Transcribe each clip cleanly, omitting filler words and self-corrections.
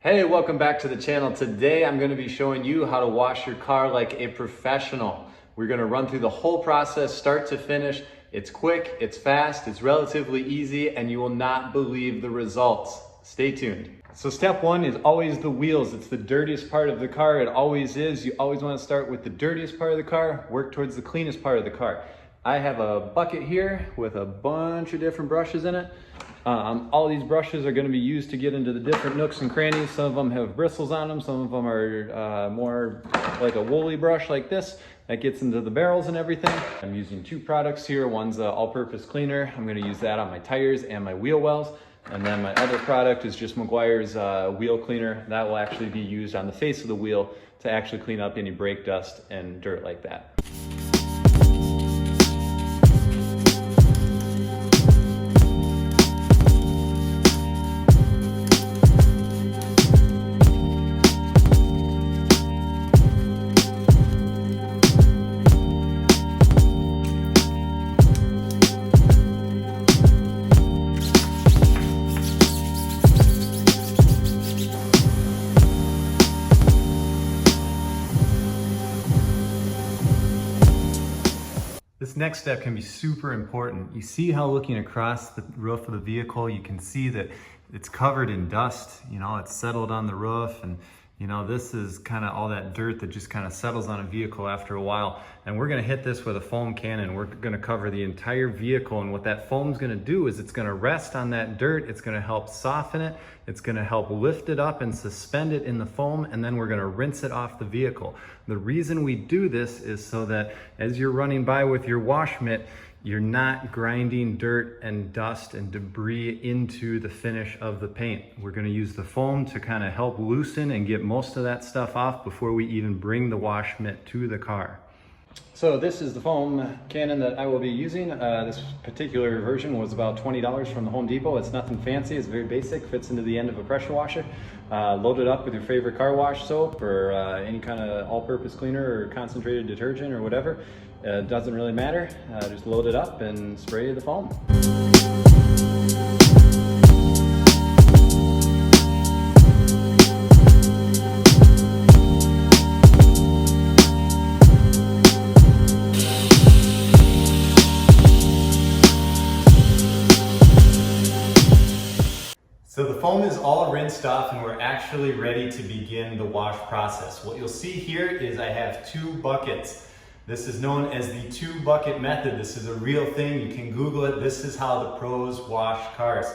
Hey, welcome back to the channel. Today I'm going to be showing you how to wash your car like a professional. We're going to run through the whole process start to finish. It's quick, it's fast, it's relatively easy, and you will not believe the results. Stay tuned. So step one is always the wheels. It's the dirtiest part of the car. It always is. You always want to start with the dirtiest part of the car, work towards the cleanest part of the car. I have a bucket here with a bunch of different brushes in it. All these brushes are going to be used to get into the different nooks and crannies. Some of them have bristles on them. Some of them are more like a woolly brush like this that gets into the barrels and everything. I'm using two products here. One's an all-purpose cleaner. I'm going to use that on my tires and my wheel wells. And then my other product is just Meguiar's wheel cleaner. That will actually be used on the face of the wheel to actually clean up any brake dust and dirt like that. This next step can be super important. You see how looking across the roof of the vehicle, you can see that it's covered in dust. You know, it's settled on the roof, and you know, this is kind of all that dirt that just kind of settles on a vehicle after a while. And we're gonna hit this with a foam cannon. We're gonna cover the entire vehicle, and what that foam's gonna do is it's gonna rest on that dirt. It's gonna help soften it. It's gonna help lift it up and suspend it in the foam, and then we're gonna rinse it off the vehicle. The reason we do this is so that as you're running by with your wash mitt, you're not grinding dirt and dust and debris into the finish of the paint. We're gonna use the foam to kind of help loosen and get most of that stuff off before we even bring the wash mitt to the car. So this is the foam cannon that I will be using. This particular version was about $20 from the Home Depot. It's nothing fancy, it's very basic, fits into the end of a pressure washer. Load it up with your favorite car wash soap or any kind of all-purpose cleaner or concentrated detergent or whatever. It doesn't really matter. Just load it up and spray the foam. So the foam is all rinsed off and we're actually ready to begin the wash process. What you'll see here is I have two buckets. This is known as the 2-bucket method. This is a real thing. You can Google it. This is how the pros wash cars.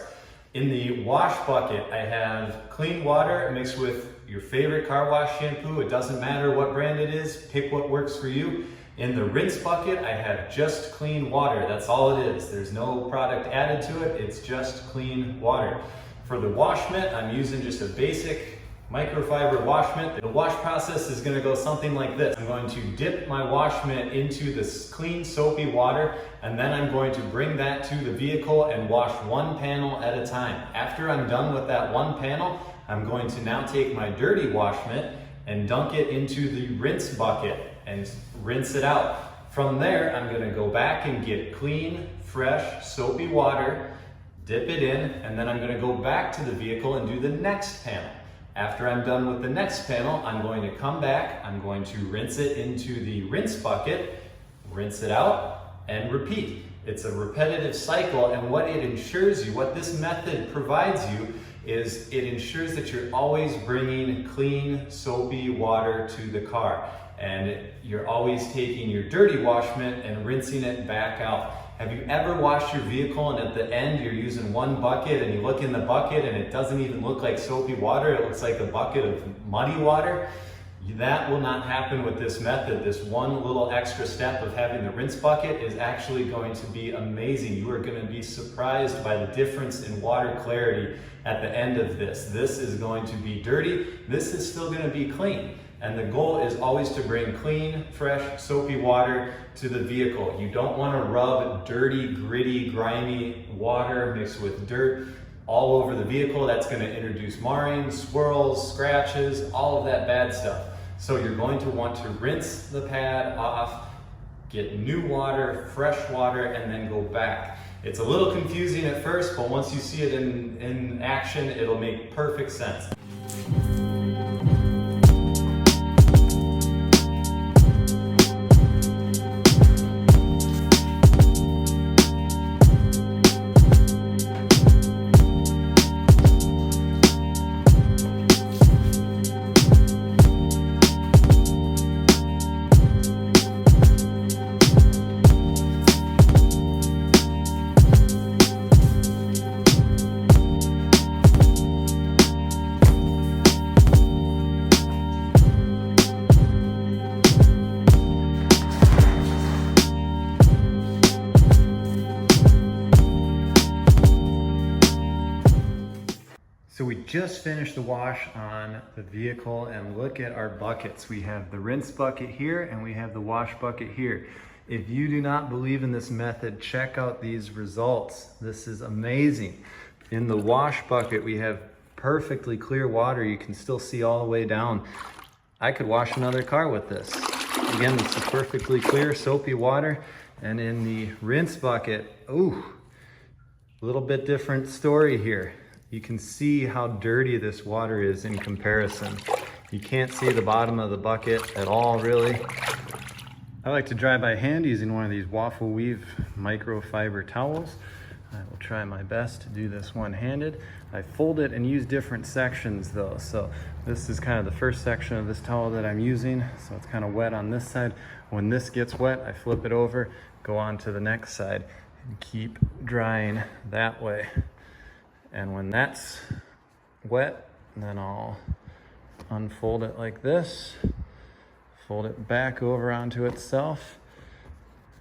In the wash bucket, I have clean water mixed with your favorite car wash shampoo. It doesn't matter what brand it is. Pick what works for you. In the rinse bucket, I have just clean water. That's all it is. There's no product added to it. It's just clean water. For the wash mitt, I'm using just a basic microfiber wash mitt. The wash process is going to go something like this. I'm going to dip my wash mitt into this clean soapy water, and then I'm going to bring that to the vehicle and wash one panel at a time. After I'm done with that one panel, I'm going to now take my dirty wash mitt and dunk it into the rinse bucket and rinse it out. From there, I'm going to go back and get clean, fresh, soapy water, dip it in, and then I'm going to go back to the vehicle and do the next panel. After I'm done with the next panel, I'm going to come back, I'm going to rinse it into the rinse bucket, rinse it out, and repeat. It's a repetitive cycle, and what it ensures you, what this method provides you, is it ensures that you're always bringing clean, soapy water to the car. And you're always taking your dirty wash mitt and rinsing it back out. Have you ever washed your vehicle and at the end you're using one bucket and you look in the bucket and it doesn't even look like soapy water, it looks like a bucket of muddy water? That will not happen with this method. This one little extra step of having the rinse bucket is actually going to be amazing. You are going to be surprised by the difference in water clarity at the end of this. This is going to be dirty, this is still going to be clean. And the goal is always to bring clean, fresh, soapy water to the vehicle. You don't want to rub dirty, gritty, grimy water mixed with dirt all over the vehicle. That's going to introduce marring, swirls, scratches, all of that bad stuff. So you're going to want to rinse the pad off, get new water, fresh water, and then go back. It's a little confusing at first, but once you see it in action, it'll make perfect sense. just finished the wash on the vehicle, and look at our buckets. We have the rinse bucket here and we have the wash bucket here. If you do not believe in this method, check out these results. This is amazing. In the wash bucket, we have perfectly clear water. You can still see all the way down. I could wash another car with this. Again, this is perfectly clear, soapy water. And in the rinse bucket, ooh, a little bit different story here. You can see how dirty this water is in comparison. You can't see the bottom of the bucket at all, really. I like to dry by hand using one of these waffle weave microfiber towels. I will try my best to do this one-handed. I fold it and use different sections though. So this is kind of the first section of this towel that I'm using. So it's kind of wet on this side. When this gets wet, I flip it over, go on to the next side, and keep drying that way. And when that's wet, then I'll unfold it like this, fold it back over onto itself,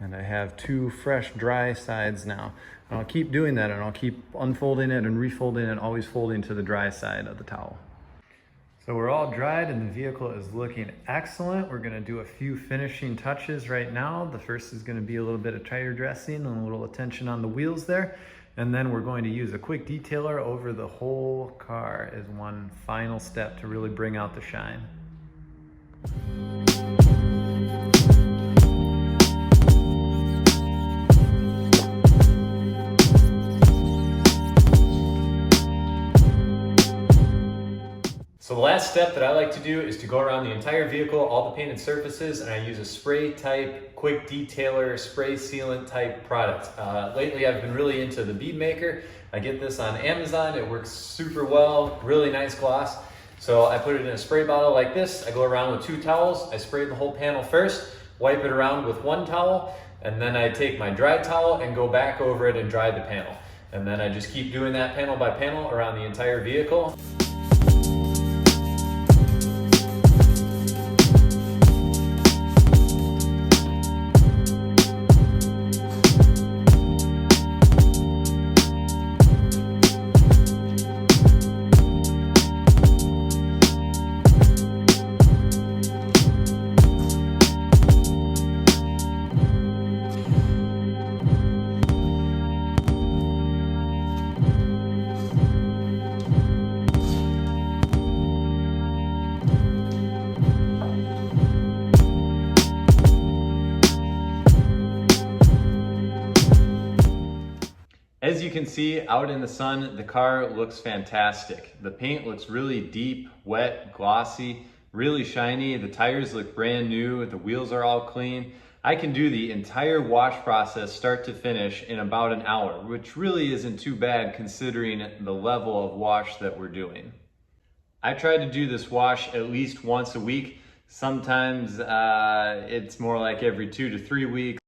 and I have two fresh dry sides now. And I'll keep doing that, and I'll keep unfolding it and refolding it, always folding to the dry side of the towel. So we're all dried and the vehicle is looking excellent. We're gonna do a few finishing touches right now. The first is gonna be a little bit of tire dressing and a little attention on the wheels there. And then we're going to use a quick detailer over the whole car as one final step to really bring out the shine. So the last step that I like to do is to go around the entire vehicle, all the painted surfaces, and I use a spray type, quick detailer, spray sealant type product. Lately I've been really into the Bead Maker. I get this on Amazon. It works super well, really nice gloss. So I put it in a spray bottle like this. I go around with two towels. I spray the whole panel first, wipe it around with one towel, and then I take my dry towel and go back over it and dry the panel. And then I just keep doing that panel by panel around the entire vehicle. As you can see out in the sun, the car looks fantastic. The paint looks really deep, wet, glossy, really shiny. The tires look brand new. The wheels are all clean. I can do the entire wash process start to finish in about an hour, which really isn't too bad considering the level of wash that we're doing. I try to do this wash at least once a week. Sometimes it's more like every 2 to 3 weeks.